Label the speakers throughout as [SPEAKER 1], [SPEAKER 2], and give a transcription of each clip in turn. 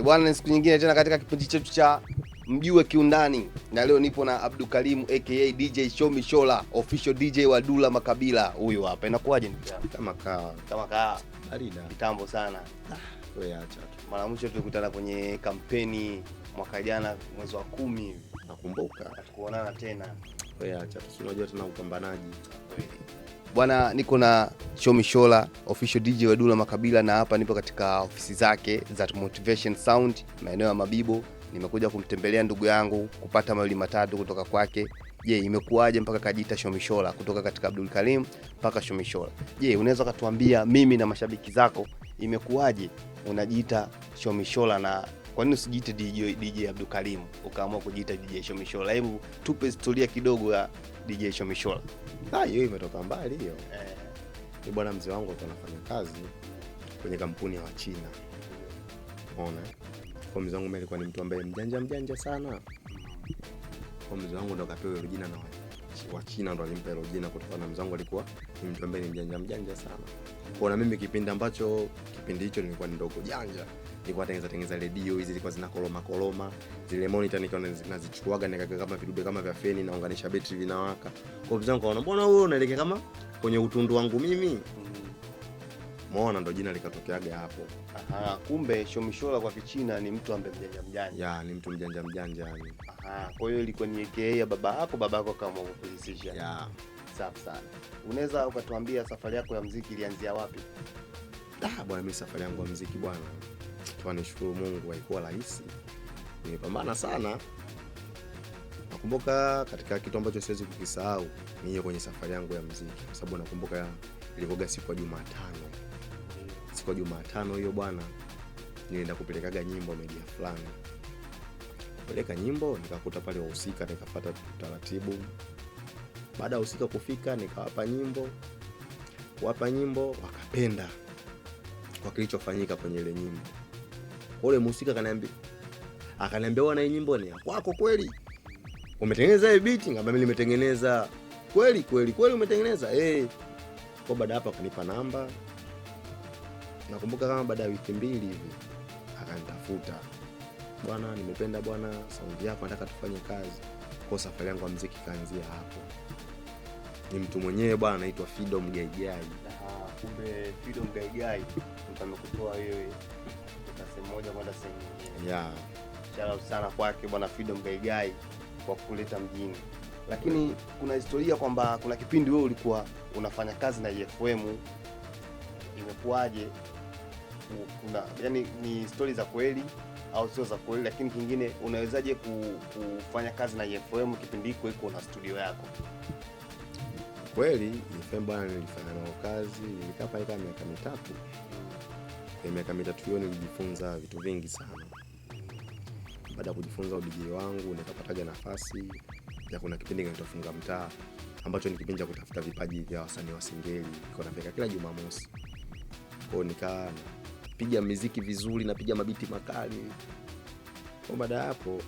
[SPEAKER 1] Bwana, ni siku nyingine tena katika kipindi chetu cha Mjue Kiundani, na leo nipo na Abdul Karim aka DJ Shomi Shola, official DJ wa Dula Makabila. Huyu hapa. Inakuwaje ndugu yangu?
[SPEAKER 2] Kama kaa.
[SPEAKER 1] Barida. Kitambo sana.
[SPEAKER 2] Wewe acha tu.
[SPEAKER 1] Mara mwisho tulikutana kwenye kampeni mwaka jana mwezi wa 10 hivi.
[SPEAKER 2] Nakumbuka.
[SPEAKER 1] Tukuonana tena.
[SPEAKER 2] Wewe acha tu. Unajua tuna upambanaji.
[SPEAKER 1] Bwana, niko na Shomi Shola, official DJ wa Dula Makabila, na hapa nipo katika ofisi zake za Motivation Sound maeneo ya Mabibo. Nimekuja kumtembelea ndugu yangu kupata mawili matatu kutoka kwake. Je, imekuwaje mpaka kajiita Shomi Shola kutoka katika Abdul Karim mpaka Shomi Shola? Je, unaweza kutuambia mimi na mashabiki zako imekuwaje unajiita Shomi Shola, na kwa nini usijiite DJ Abdul Karim ukaamua kujiita DJ Shomi Shola? Hebu tupe historia kidogo ya DJ Shomi Shola.
[SPEAKER 2] Hiyo imetoka mbali hiyo. Ni bwana mzee wangu alikuwa anafanya kazi kwenye kampuni ya Wachina. Unaona? Kwa mzee wangu mimi alikuwa ni mtu ambaye mjanja sana. Kwa mzee wangu ndo kapewa hilo jina na Wachina ndo alimpa hilo jina kutokana na mzee wangu alikuwa ni mtu ambaye ni mjanja sana. Kwa na mimi kipindi hicho nilikuwa ndogo janja. Nilikuwa natengeneza radio, hizi zilikuwa zina koloma. Zile monitor nilikuwa nazichukuaga nikaweka kama vidude kama vya feni, naunganisha betri vinawaka. Kwa mzee wangu kaona, mbona wewe unaelekea kama kwenye utundu wangu mimi? Muona ndo jina likatokeaga hapo.
[SPEAKER 1] Kumbe Shomi Shola kwa Kichina ni mtu ambaye mjanja.
[SPEAKER 2] Ya, ni mtu mjanja yani.
[SPEAKER 1] Kwa hiyo ilikuwa ni AKA ya baba yako kama ukujisisha.
[SPEAKER 2] Ya.
[SPEAKER 1] Safi sana. Unaweza ukatuambia safari yako ya muziki ilianzia wapi?
[SPEAKER 2] Bwana, mimi safari yangu ya muziki bwana, tunashukuru Mungu, haikuwa rahisi. Nimepambana sana. Nakumbuka katika kitu ambacho siwezi kukisahau ni hiyo kwenye safari yangu ya muziki, kwa sababu nakumbuka ilikuwa siku ya Jumatano. Siku ya Jumatano hiyo bwana, nilienda kupelekaga nyimbo media fulani. Kupeleka nyimbo nikakuta pale wahusika, nikafuata taratibu. Baada ya wahusika kufika nikawapa nyimbo, wakapenda kwa kilichofanyika kwenye ile nyimbo. Ule mhusika akaniambia wana hii nyimbo ni kwako kweli? Umetengeneza hii beat? Ngamba mimi nimetengeneza. Kweli umetengeneza? Kwa baada hapo akanipa namba. Nakumbuka kama baada ya wiki 2 hivi akanitafuta. Bwana, nimependa bwana saundi yako, nataka tufanye kazi. Kwa safari yangu ya muziki kaanzia hapo. Ni mtu mwenyewe bwana anaitwa Fido Mgaigai.
[SPEAKER 1] Kumbe Fido Mgaigai mtu amekutoa wewe kutoka sehemu moja kwenda sehemu nyingine.
[SPEAKER 2] Yeah.
[SPEAKER 1] Shout sana kwake bwana Fido Mgaigai kwa kuleta mjini. Lakini kuna historia kwamba kuna kipindi wewe ulikuwa unafanya kazi na EFM. Imekuwaje? Yani ni story za kweli au sio za kweli? Lakini kingine, unawezaje kufanya kazi na EFM kipindi hiko iko na studio yako?
[SPEAKER 2] Kweli EFM bwana, nilifanya nao kazi, nilikaa pale kama miaka 3. Kwa miaka 3 hiyo nilijifunza vitu vingi sana. Baada ya kujifunza udj wangu nikapataga nafasi ya kuna kipindi kinaitwa Funga Mtaa, ambacho ni kipindi cha kutafuta vipaji vya wasanii wa Singeli. Niko napeka kila Jumamosi. Kwa nikaa napiga muziki vizuri, napiga mabiti makali. Kwa baada hapo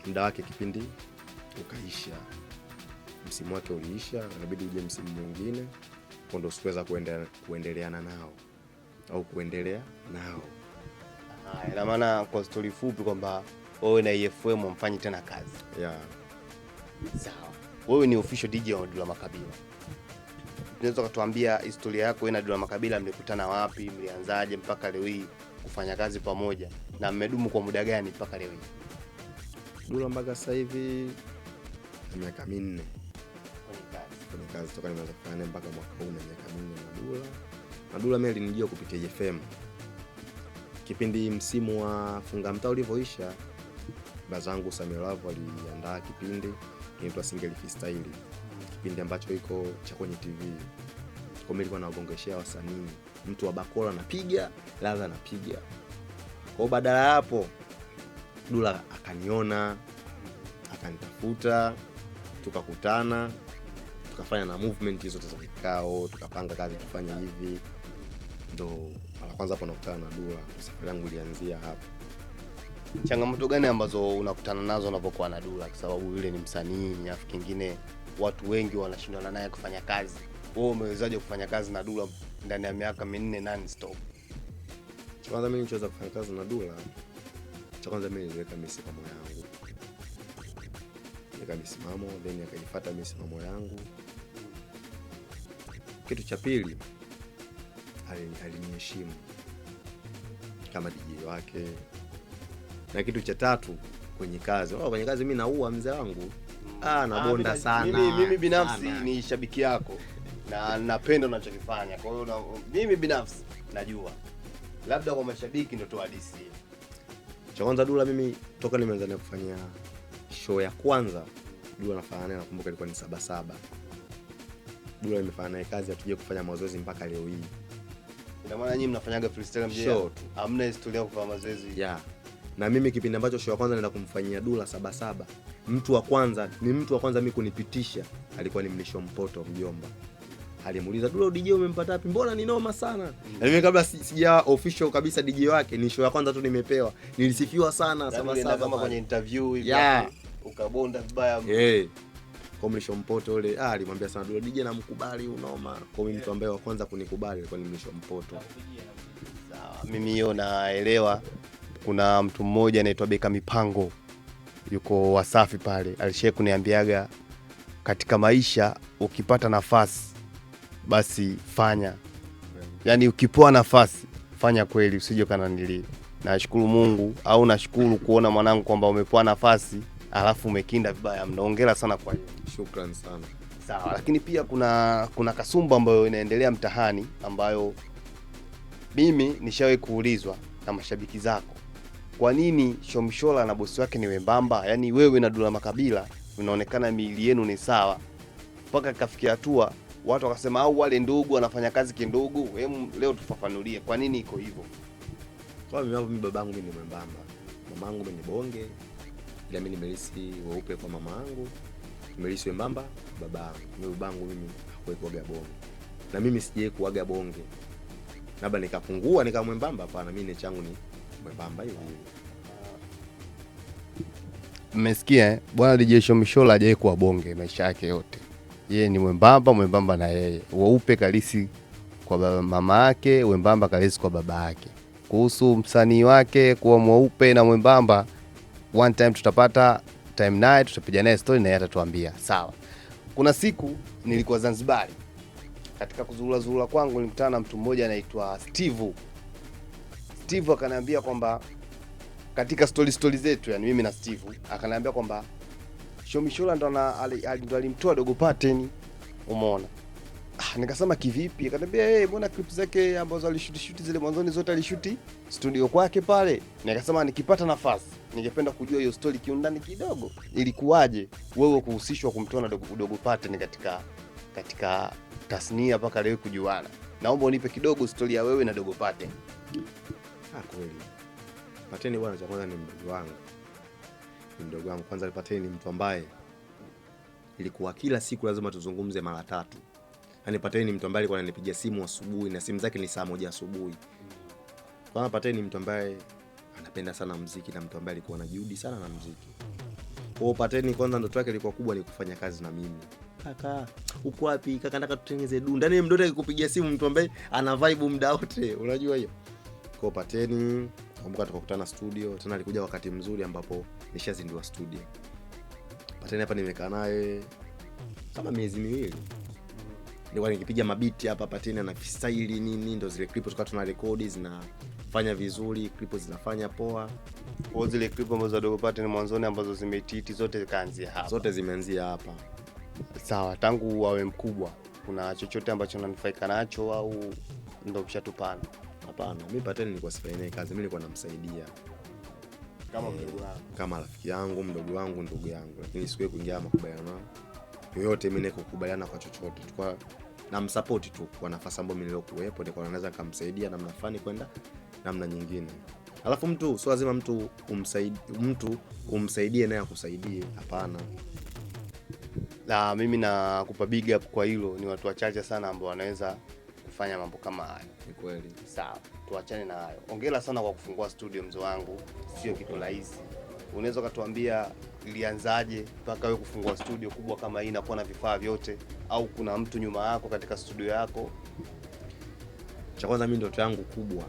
[SPEAKER 2] muda wake kipindi ukaisha. Msimu wake uliisha, inabidi uje msimu mwingine. Kwa ndo sikuweza kuendelea nao.
[SPEAKER 1] Ina maana kwa story fupi kwamba wewe na EFM mfanye tena kazi.
[SPEAKER 2] Yeah.
[SPEAKER 1] Sawa. Wewe ni official DJ wa Dula Makabila. Unaweza kutuambia historia yako wewe na Dula Makabila, mlikutana wapi, mlianzaje mpaka leo hii kufanya kazi pamoja, na mmedumu kwa muda gani mpaka leo hii?
[SPEAKER 2] Dula mpaka sasa hivi miaka 4 kwenye kazi toka nimeanza kufanya mpaka mwaka huu na miaka 4 na Dula mimi alinijia kupitia EFM. Kipindi msimu wa Funga Mtaa ulivyoisha, bazangu Samir Love aliandaa kipindi kinaitwa Single Freestyle. Kipindi ambacho iko cha kwenye TV. Kwa mimi nilikuwa naogongeshea wasanii, mtu wa Bakola anapiga, Ladha anapiga. Kwa badala hapo Dula akaniona, akanitafuta, tukakutana, tukafanya na movement hizo za vikao, tukapanga kazi tufanye hivi. Ndo mara kwanza hapo nakutana na Dula. Safari yangu ilianzia hapo.
[SPEAKER 1] Changamoto gani ambazo unakutana nazo unapokuwa na Dula, kwa sababu yule ni msanii, afu kingine watu wengi wanashindana naye kufanya kazi? Wewe umewezaje kufanya kazi na Dula ndani ya miaka 4 non stop?
[SPEAKER 2] Kwanza mimi nilichoweza kufanya kazi na Dula Cha kwanza mimi niliweka misimamo yangu. Nika misimamo, then akaifuata misimamo yangu. Kitu cha pili, aliniheshimu kama DJ wake. Na kitu cha tatu, kwenye kazi. Kwenye kazi mimi naua mzee wangu. Nabonda sana.
[SPEAKER 1] Mimi binafsi ni shabiki yako na napenda unachokifanya. Kwa hiyo mimi binafsi najua. Labda kwa mashabiki ndio tu hadithi.
[SPEAKER 2] Cha kwanza Dula, mimi toka nimeanza na kufanya show ya kwanza, Dula nafanya naye, nakumbuka ilikuwa ni 77. Dula nimefanya naye kazi, hatuje kufanya mazoezi mpaka leo hii.
[SPEAKER 1] Ina maana nyinyi mnafanyaga freestyle mjeo? Hamna historia ya kufanya mazoezi.
[SPEAKER 2] Yeah. Na mimi kipindi ambacho show ya kwanza naenda kumfanyia Dula 77, mtu wa kwanza mimi kunipitisha alikuwa ni Mlisho Mpoto mjomba. Alimuuliza, Dula DJ umempata wapi? Mbona ni noma sana? Na mimi kabla sija official kabisa DJ wake, ni show ya kwanza tu nimepewa. Nilisifiwa sana 77
[SPEAKER 1] kama kwenye interview hivi. Ukabonda vibaya. Kwa Mlisho Mpoto yule alimwambia sana Dula DJ namkubali unoma. Kwa mimi mtu ambaye wa kwanza kunikubali alikuwa ni Mlisho Mpoto. Sawa, mimi hiyo naelewa. Kuna mtu mmoja anaitwa Beka Mipango, yuko Wasafi pale, alishaye kuniambiaga katika maisha ukipata nafasi basi fanya. Yaani ukipoa nafasi fanya kweli, usije kananilia. Nashukuru Mungu au nashukuru kuona mwanangu kwamba umepoa nafasi alafu umekinda vibaya. Mnaongera sana kwa hiyo.
[SPEAKER 2] Shukrani sana.
[SPEAKER 1] Sawa, lakini pia kuna kasumba ambayo inaendelea mtahani ambayo mimi nishawahi kuulizwa na mashabiki zako. Kwa nini Shomshola na bosi wake ni wembamba? Yaani wewe na Dula Makabila unaonekana miili yenu ni sawa. Mpaka kafikia hatua watu wakasema au wale ndugu wanafanya kazi kindugu. Leo tufafanulie kwa nini iko hivyo.
[SPEAKER 2] Kwa mimi babangu mimi ni mwembamba. Mamangu mimi ni bonge. Ila mimi nimelisi weupe kwa mamangu. Nimelisi wembamba babangu. Babangu mimi hakuwaga bonge. Na mimi sijaye kuaga bonge. Labda nikapungua nikamwembamba, hapana, mimi ni changu ni mwembamba hiyo.
[SPEAKER 1] Mmesikia bwana DJ Shomshola hajawahi kuwa bonge maisha yake yote. Yeye ni mwembamba na yeye. Weupe kalisi kwa mama yake, wembamba kalisi kwa baba yake. Kuhusu msanii wake kuwa mweupe na mwembamba, one time tutapata time naye, tutapiga naye story na yeye atatuambia. Sawa. Kuna siku nilikuwa Zanzibar. Katika kuzurura kwangu nilikutana na mtu mmoja anaitwa Steve. Steve akaniambia kwamba katika story zetu, yani mimi na Steve, akaniambia kwamba Shomshola ndo alimtoa Dogo Pattern, umeona. Nikasema kivipi? Akaniambia mbona clip zake ambazo alishoot zile mwanzoni zote alishoot studio kwake pale. Nikasema nikipata nafasi ningependa kujua hiyo story kiundani kidogo. Ilikuwaje wewe kuhusishwa kumtoa na Dogo Pattern katika tasnia mpaka leo kujuana? Naomba unipe kidogo story ya wewe na Dogo Pattern.
[SPEAKER 2] Kweli. Pattern bwana, cha kwanza ni mdogo wangu. Ni mdogo wangu. Kwanza Pattern ni mtu ambaye ilikuwa kila siku lazima tuzungumze mara 3. Yaani Pattern ni mtu ambaye alikuwa ananipigia simu asubuhi na simu zake ni saa 1 asubuhi. Kwa Pattern ni mtu ambaye anapenda sana muziki na mtu ambaye alikuwa na juhudi sana na muziki. Kwa Pattern kwanza ndoto yake ilikuwa kubwa ni kufanya kazi na mimi. Kaka, uko wapi? Kaka, nataka tutengeze dunda. Yaani mdoto akikupigia simu mtu ambaye ana vibe muda wote. Unajua hiyo? Kwa Pattern kumbuka tukakutana studio, tena alikuja wakati mzuri ambapo nishazindua studio. Pattern hapa nimekaa naye kama miezi 2. Nilikuwa nikipiga mabiti hapa, Pattern na freestyle nini, ndo zile clip tukawa tuna record zinafanya vizuri, clip zinafanya poa.
[SPEAKER 1] Kwa zile clip ambazo Dogo Pattern mwanzoni ambazo zimetiti zote kaanzia hapa.
[SPEAKER 2] Zote zimeanzia hapa.
[SPEAKER 1] Sawa, tangu wawe mkubwa kuna chochote ambacho unanifaika nacho au ndo mshatupana?
[SPEAKER 2] Hapana, mimi Pattern nilikuwa sifanye naye kazi, mimi nilikuwa namsaidia
[SPEAKER 1] kama mdogo wangu,
[SPEAKER 2] kama rafiki yangu, mdogo wangu, ndugu yangu, lakini sikuwe kuingia makubaliano yoyote. Mimi niko kukubaliana kwa chochote, tulikuwa namsupport tu kwa nafasi ambayo mimi nilokuwepo, nilikuwa naweza kumsaidia namna fulani kwenda namna nyingine. Alafu mtu sio lazima mtu umsaidie naye akusaidie, hapana.
[SPEAKER 1] Na mimi nakupa big up kwa hilo, ni watu wachache sana ambao wanaweza kufanya mambo kama hayo.
[SPEAKER 2] Ni kweli.
[SPEAKER 1] Sawa, tuachane na hayo. Hongera sana kwa kufungua studio mzee wangu. Sio kitu rahisi. Unaweza kutuambia ilianzaje mpaka wewe kufungua studio kubwa kama hii na kuwa na vifaa vyote, au kuna mtu nyuma yako katika studio yako?
[SPEAKER 2] Cha kwanza mimi ndoto yangu kubwa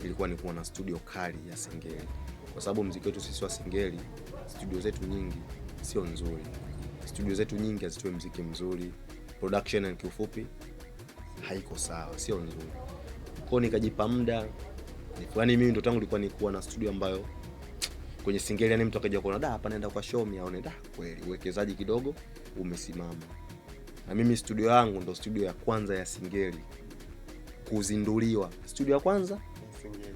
[SPEAKER 2] ilikuwa ni kuwa na studio kali ya Singeli. kwa sababu muziki wetu sisi wa Singeli, studio zetu nyingi sio nzuri. Studio zetu nyingi hazitoi muziki mzuri, production na kiufupi haiko sawa, sio nzuri. Kwa nikajipa muda, yaani mimi ndo tangu nilikuwa nikuwa na studio ambayo kwenye Singeli, yani mtu akaja kuona hapa naenda kwa show me aone kweli uwekezaji kidogo umesimama. Na mimi studio yangu ndo studio ya kwanza ya Singeli kuzinduliwa. Studio ya kwanza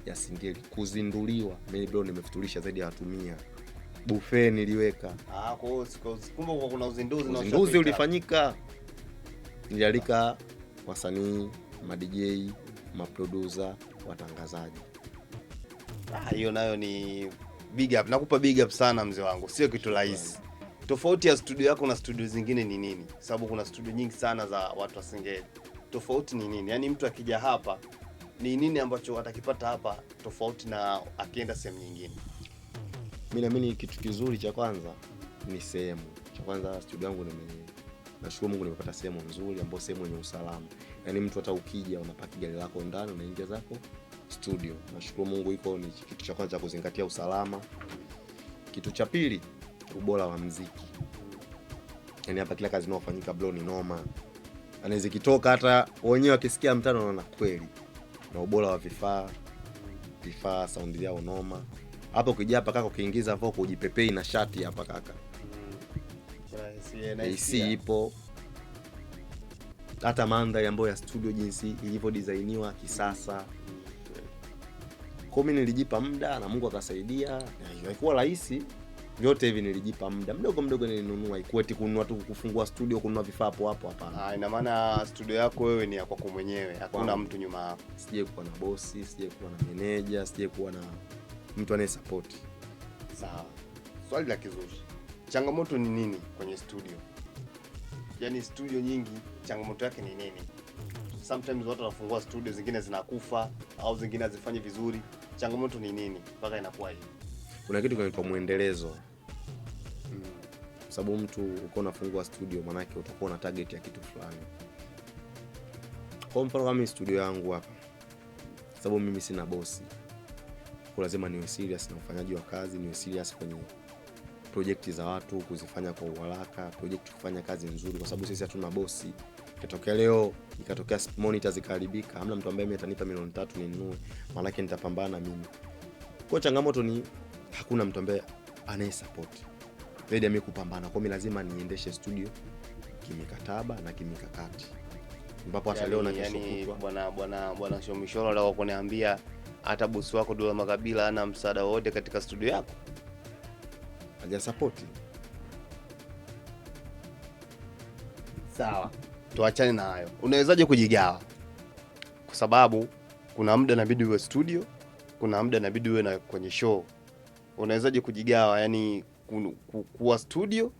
[SPEAKER 2] ya Singeli kuzinduliwa. Mimi bro nimefutulisha zaidi ya watu 100. Buffet niliweka.
[SPEAKER 1] Kwa hiyo kumbe kuna uzinduzi na
[SPEAKER 2] uzinduzi ulifanyika. Nilialika wasanii, ma DJ, ma producer, watangazaji.
[SPEAKER 1] Hiyo nayo ni big up. Nakupa big up sana mzee wangu. Sio kitu rahisi. Tofauti ya studio yako na studio zingine ni nini? Sababu kuna studio nyingi sana za watu wa Singeli. Tofauti ni nini? Yaani mtu akija hapa ni nini ambacho atakipata hapa tofauti na akienda sehemu nyingine?
[SPEAKER 2] Mimi naamini kitu kizuri cha kwanza ni sehemu. Cha kwanza studio yangu nashukuru Mungu nimepata sehemu nzuri ambayo sehemu yenye usalama. Yaani mtu hata ukija unapaki gari lako ndani unaingia zako studio. Nashukuru Mungu iko ni kitu cha kwanza kuzingatia usalama. Kitu cha pili ubora wa muziki. Yaani hapa kila kazi inayofanyika bro ni noma. Yaani zikitoka hata wenyewe wakisikia mtano wanaona kweli. Na ubora wa vifaa sound yao noma. Hapo ukija hapa kaka ukiingiza vocal ujipepei na shati hapa kaka. AC ipo. Hata mandhari ambayo ya studio jinsi ilivyo designiwa kisasa. Kwa mimi nilijipa muda na Mungu akasaidia. Haikuwa rahisi. Vyote hivi nilijipa muda mdogo nilinunua. Ikueti kununua tu kufungua studio kununua vifaa hapo hapana.
[SPEAKER 1] Ina maana studio yako wewe ni ya kwako mwenyewe. Hakuna mtu nyuma yako.
[SPEAKER 2] Sije kuwa na bosi, sije kuwa na manager, sije kuwa na mtu anaye support.
[SPEAKER 1] Sawa. Swali la kizushi. Changamoto ni nini kwenye studio? Yaani studio nyingi changamoto yake ni nini? Sometimes watu wanafungua studio zingine zinakufa au zingine hazifanyi vizuri. Changamoto ni nini mpaka inakuwa hivi?
[SPEAKER 2] Kuna kitu kinaitwa muendelezo. Sababu mtu uko unafungua studio maana yake utakuwa na target ya kitu fulani. Kwa mfano kama studio yangu hapa. Sababu mimi sina bosi. Kwa lazima niwe serious na ufanyaji wa kazi, niwe serious kwenye project za watu kuzifanya kwa uharaka, project kufanya kazi nzuri kwa sababu sisi hatuna bosi. Ikitokea leo ikatokea monitor zikaharibika, hamna mtu ambaye atanipa milioni 3 ninunue, maana yake nitapambana mimi. Kwa changamoto ni hakuna mtu ambaye anaye support. Zaidi ya mimi kupambana, kwa mimi lazima niendeshe studio kimikataba na kimikakati. Ambapo hata leo na kesho kutwa
[SPEAKER 1] bwana Shomisholo leo kuniambia hata bosi wako Dula Makabila hana msaada wote katika studio yako.
[SPEAKER 2] Haja support.
[SPEAKER 1] Sawa. Tuachane na hayo. Unawezaje kujigawa? Kwa sababu kuna muda inabidi uwe studio, kuna muda inabidi uwe na kwenye show. Unawezaje kujigawa, yani kuwa studio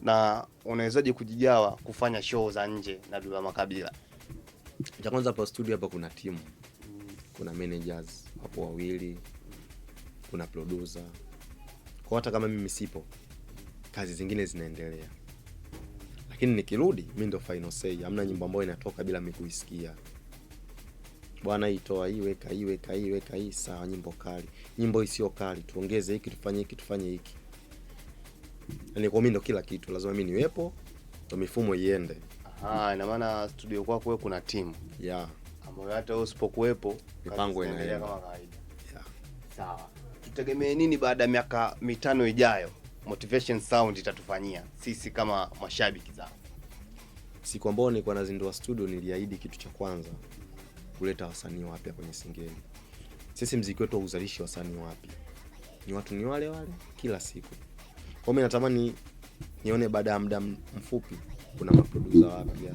[SPEAKER 1] na unawezaje kujigawa kufanya show za nje na Dula Makabila?
[SPEAKER 2] Cha kwanza hapa studio hapa kuna timu. Kuna managers hapo wawili, kuna producer. Kwa hata kama mimi sipo, kazi zingine zinaendelea. Lakini nikirudi mimi ndo final say. Hamna nyimbo ambayo inatoka bila mimi kuisikia. Bwana itoa hii weka hii sawa, nyimbo kali. Nyimbo isiyo kali tuongeze hiki tufanye hiki. Yaani kwa mimi ndo kila kitu lazima mimi niwepo ndo mifumo iende.
[SPEAKER 1] Ina maana studio kwako wewe kuna timu.
[SPEAKER 2] Yeah.
[SPEAKER 1] Ambayo hata wewe usipokuwepo
[SPEAKER 2] mipango inaendelea
[SPEAKER 1] kama kawaida. Yeah. Sawa. Tutegemee nini baada ya miaka 5 ijayo? Motivation Sound itatufanyia sisi kama mashabiki zao.
[SPEAKER 2] Siku ambayo nilikuwa nazindua studio niliahidi kitu cha kwanza kuleta wasanii wapya kwenye Singeli. Sisi muziki wetu uzalishi wasanii wapya. Ni watu ni wale kila siku. Kwa mimi natamani nione baada ya muda mfupi kuna maproducer wapya,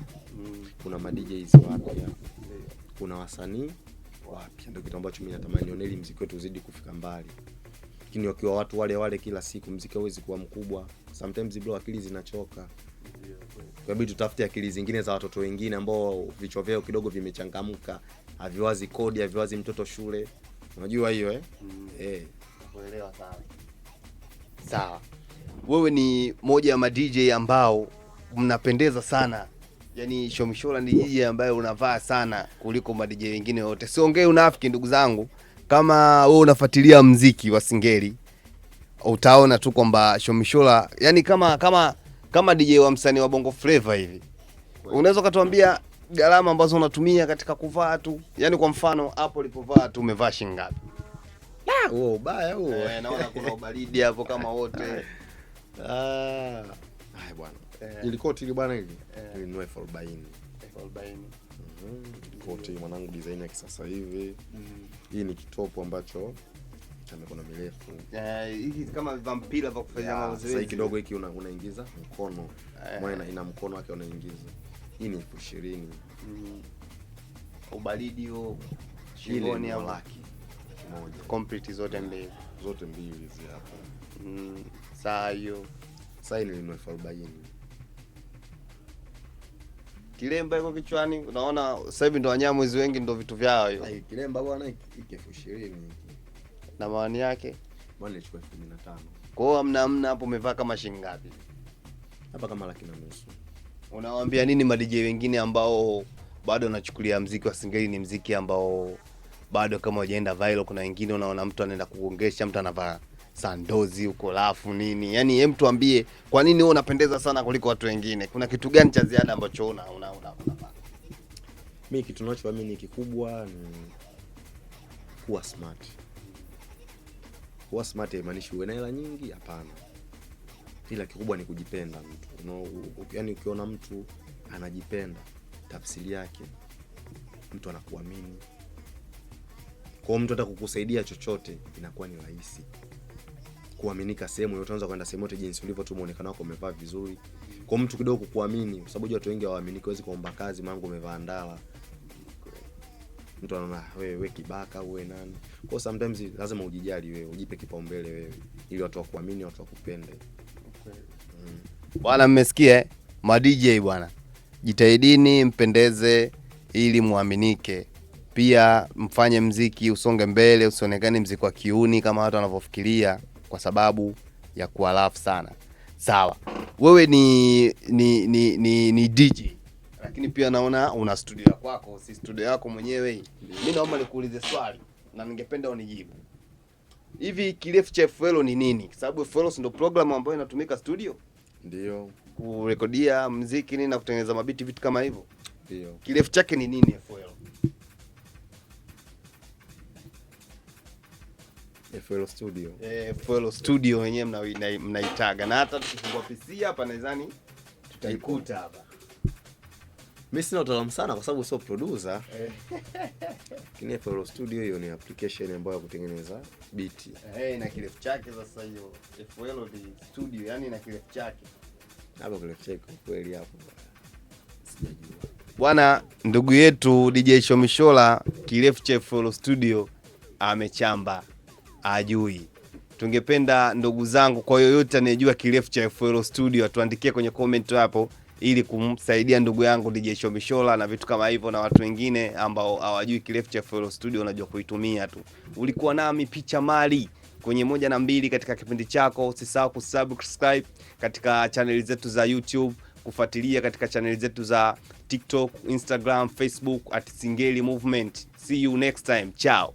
[SPEAKER 2] kuna ma DJs wapya, kuna wasanii wapya. Ndio kitu ambacho mimi natamani nione ili muziki wetu uzidi kufika mbali. Lakini wakiwa watu wale kila siku muziki hauwezi kuwa mkubwa. Sometimes bro akili zinachoka. Kwa hiyo tutafute akili zingine za watoto wengine ambao vichwa vyao kidogo vimechangamka, haviwazi kodi, haviwazi mtoto shule. Unajua hiyo
[SPEAKER 1] Nakuelewa sana. Sawa. Wewe ni moja ya ma DJ ambao mnapendeza sana. Yaani Shomishola ni DJ ambaye unavaa sana kuliko ma DJ wengine wote. Siongee unafiki ndugu zangu. kama wewe unafuatilia mziki wa Singeli utaona tu kwamba Shomishola yani kama DJ wa msanii wa Bongo Flava hivi. Unaweza kutuambia gharama ambazo unatumia katika kuvaa tu? Yani kwa mfano hapo ulipovaa tu umevaa shilingi ngapi?
[SPEAKER 2] Huo ubaya huo.
[SPEAKER 1] Naona kuna ubaridi hapo kama wote.
[SPEAKER 2] Hai bwana. Ile koti ile bwana ile. Nilinunua 40.
[SPEAKER 1] 40.
[SPEAKER 2] Koti mwanangu design ya kisasa hivi. Hii ni kitopo ambacho cha mikono mirefu.
[SPEAKER 1] Hiki kama vampira vya kufanya mazoezi.
[SPEAKER 2] Sasa kidogo hiki unaingiza mkono. Maana ina mkono wake unaingiza. Hii ni 20.
[SPEAKER 1] Ubaridi huo shingoni au
[SPEAKER 2] laki moja.
[SPEAKER 1] Complete zote mbili.
[SPEAKER 2] Zote mbili hizi hapa.
[SPEAKER 1] Saa hiyo.
[SPEAKER 2] Sasa nilinunua 40.
[SPEAKER 1] Kilemba iko kichwani, unaona sasa hivi ndo wanyamwezi wengi ndo vitu vyao hiyo.
[SPEAKER 2] Kilemba bwana hiki 20,000.
[SPEAKER 1] Na maana yake
[SPEAKER 2] bwana nichukua 15,000.
[SPEAKER 1] Kwa hiyo amna hapo umevaa kama shilingi ngapi?
[SPEAKER 2] Hapa kama 1,500,000.
[SPEAKER 1] Unawaambia nini ma DJ wengine ambao bado wanachukulia muziki wa Singeli ni muziki ambao bado kama hujaenda viral? Kuna wengine unaona mtu anaenda kuongesha, mtu anavaa sandozi huko lafu nini. Yaani hem tuambie kwa nini wewe unapendeza sana kuliko watu wengine? Kuna kitu gani cha ziada ambacho unafanya?
[SPEAKER 2] Mimi kitu ninachoamini kikubwa ni kuwa smart. Kuwa smart haimaanishi uwe na hela nyingi, hapana. Ila kikubwa ni kujipenda mtu. Yaani ukiona mtu anajipenda, tafsiri yake mtu anakuamini. Kwa mtu hata kukusaidia chochote inakuwa ni rahisi. Kuaminika sehemu yote, unaweza kwenda sehemu yote jinsi ulivyo tu, muonekano wako umevaa vizuri. Kwa mtu kidogo kukuamini, kwa sababu watu wengi hawaaminiki, hawezi kuomba kazi mangu umevaa ndala. Mtu anaona wewe kibaka wewe nani. Kwa sometimes lazima ujijali wewe, ujipe kipaumbele wewe ili watu wakuamini, watu wakupende.
[SPEAKER 1] Bwana mmesikia ma DJ bwana. Jitahidini mpendeze ili muaminike. Pia mfanye mziki usonge mbele, usionekane mziki wa kiuni kama watu wanavyofikiria kwa sababu ya kualafu sana. Sawa. Wewe ni DJ. Lakini pia naona una studio yako, si studio yako mwenyewe. Mimi naomba nikuulize swali na ningependa unijibu. Hivi kirefu cha FL ni nini? Sababu FL ndio program ambayo inatumika studio.
[SPEAKER 2] Ndio.
[SPEAKER 1] Kurekodia muziki nini na kutengeneza mabiti vitu kama hivyo.
[SPEAKER 2] Ndio.
[SPEAKER 1] Kirefu chake ni nini FL?
[SPEAKER 2] FL Studio.
[SPEAKER 1] FL Studio wenyewe mnaitaga. Na hata tukifungua PC hapa nadhani tutaikuta hapa.
[SPEAKER 2] Mimi sina utaalamu sana kwa sababu sio producer. Lakini FL Studio hiyo ni application ambayo ya kutengeneza beat.
[SPEAKER 1] Na kirefu chake sasa hiyo FL Studio yani na kirefu chake.
[SPEAKER 2] Hapo kirefu chake kweli hapo. Sijajua.
[SPEAKER 1] Bwana ndugu yetu DJ Shomishola kirefu cha FL Studio amechamba ajui. Tungependa ndugu zangu kwa yoyote anayejua kirefu cha FL Studio atuandikie kwenye comment hapo ili kumsaidia ndugu yangu DJ Shomishola na vitu kama hivyo, na watu wengine ambao hawajui kirefu cha FL Studio unajua kuitumia tu. Ulikuwa nami Picha Mali kwenye 1 na 2 katika kipindi chako. Usisahau kusubscribe katika channel zetu za YouTube, kufuatilia katika channel zetu za TikTok, Instagram, Facebook @Singeli Movement. See you next time. Ciao.